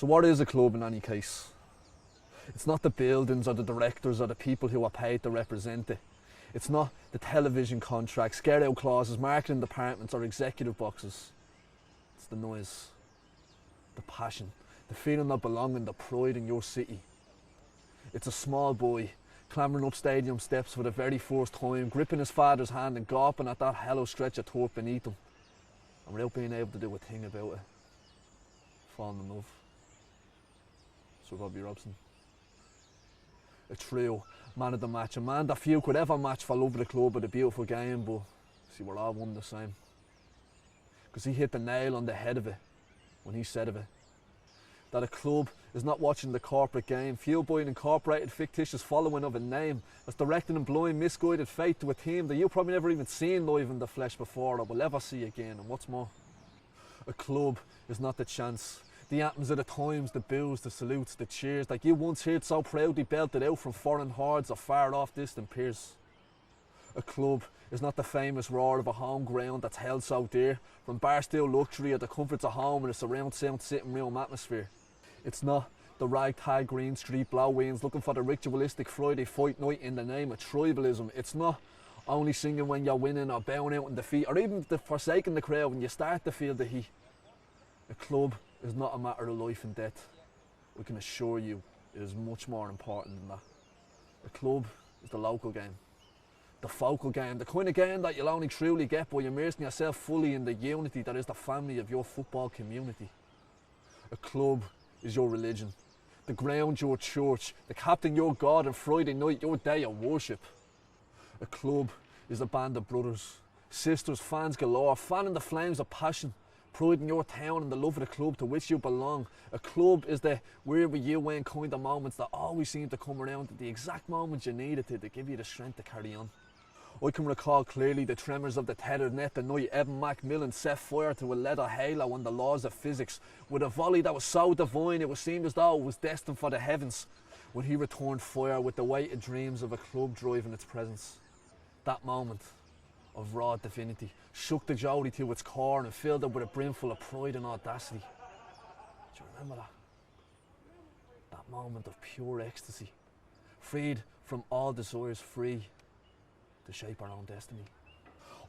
So what is a club in any case? It's not the buildings or the directors or the people who are paid to represent it. It's not the television contracts, get-out clauses, marketing departments or executive boxes. It's the noise, the passion, the feeling of belonging, the pride in your city. It's a small boy clambering up stadium steps for the very first time, gripping his father's hand and gawping at that hollow stretch of turf beneath him, and without being able to do a thing about it, falling in love. Sir Bobby Robson. A true man of the match, a man that few could ever match for love of the club or the beautiful game, but see, we're all one the same. Because he hit the nail on the head of it when he said of it, that a club is not watching the corporate game, fueled by an incorporated fictitious following of a name that's directing a blind, misguided faith to a team that you probably never even seen live in the flesh before or will ever see again. And what's more, a club is not the chance, the anthems of the times, the boos, the salutes, the cheers that you once heard so proudly belted out from foreign hordes of far off distant peers. A club is not the famous roar of a home ground that's held so dear, from barstool luxury or the comforts of home in a surround sound sitting room atmosphere. It's not the ragtag Green Street blow-ins looking for the ritualistic Friday fight night in the name of tribalism. It's not only singing when you're winning or bowing out in defeat, or even forsaking the crowd when you start to feel the heat. A club is not a matter of life and death. We can assure you it is much more important than that. A club is the local game, the focal game, the kind of game that you'll only truly get by immersing yourself fully in the unity that is the family of your football community. A club is your religion, the ground your church, the captain your God, and Friday night your day of worship. A club is a band of brothers, sisters, fans galore, fanning the flames of passion, pride in your town and the love of the club to which you belong. A club is the where were you when kind of moments that always seem to come around at the exact moment you need it to give you the strength to carry on. I can recall clearly the tremors of the tethered net the night Evan Macmillan set fire to a leather halo on the laws of physics with a volley that was so divine it would seem as though it was destined for the heavens when he returned fire with the weighted dreams of a club driving its presence. That moment of raw divinity shook the Jody to its core and filled it with a brimful of pride and audacity. Do you remember that? That moment of pure ecstasy, freed from all desires, free to shape our own destiny.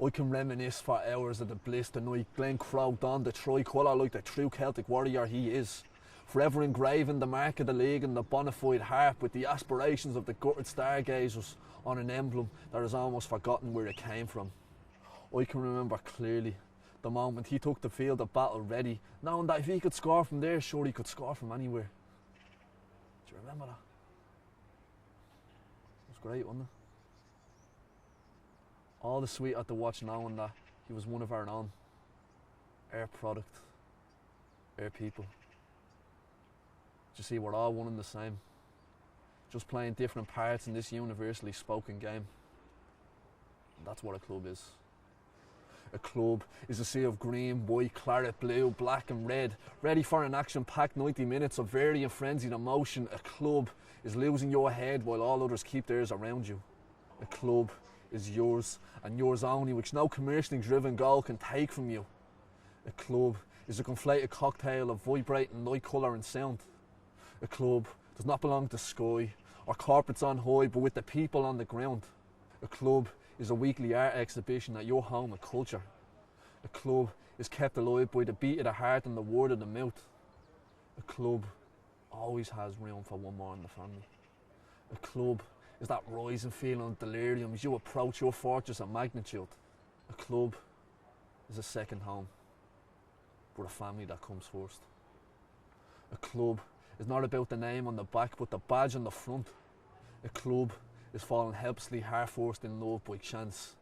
I can reminisce for hours of the bliss the night Glenn Crowe donned the tricolour like the true Celtic warrior he is, forever engraving the mark of the league and the bona fide harp with the aspirations of the gutted stargazers on an emblem that is almost forgotten where it came from. I can remember clearly the moment he took the field of battle ready, knowing that if he could score from there, sure he could score from anywhere. Do you remember that? It was great, wasn't it? All the sweeter to watch knowing that he was one of our own, our product, our people. You see, we're all one and the same, just playing different parts in this universally spoken game. And that's what a club is. A club is a sea of green, white, claret, blue, black and red, ready for an action-packed 90 minutes of varying frenzied emotion. A club is losing your head while all others keep theirs around you. A club is yours and yours only, which no commercially driven goal can take from you. A club is a conflated cocktail of vibrating light, colour and sound. A club does not belong to Sky or corporates on high, but with the people on the ground. A club is a weekly art exhibition at your home of culture. A club is kept alive by the beat of the heart and the word of the mouth. A club always has room for one more in the family. A club is that rising feeling of delirium as you approach your fortress of magnitude. A club is a second home, but a family that comes first. A club is not about the name on the back, but the badge on the front. A club is falling helplessly half-forced in love by chance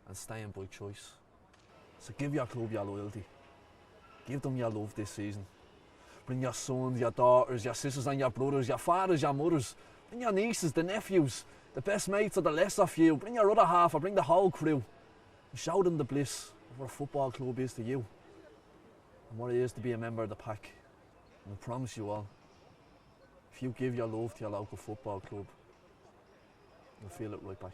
and staying by choice. So give your club your loyalty. Give them your love this season. Bring your sons, your daughters, your sisters and your brothers, your fathers, your mothers. Bring your nieces, the nephews, the best mates or the lesser few. Bring your other half or bring the whole crew. And show them the bliss of what a football club is to you and what it is to be a member of the pack. And I promise you all, if you give your love to your local football club, you'll feel it right back.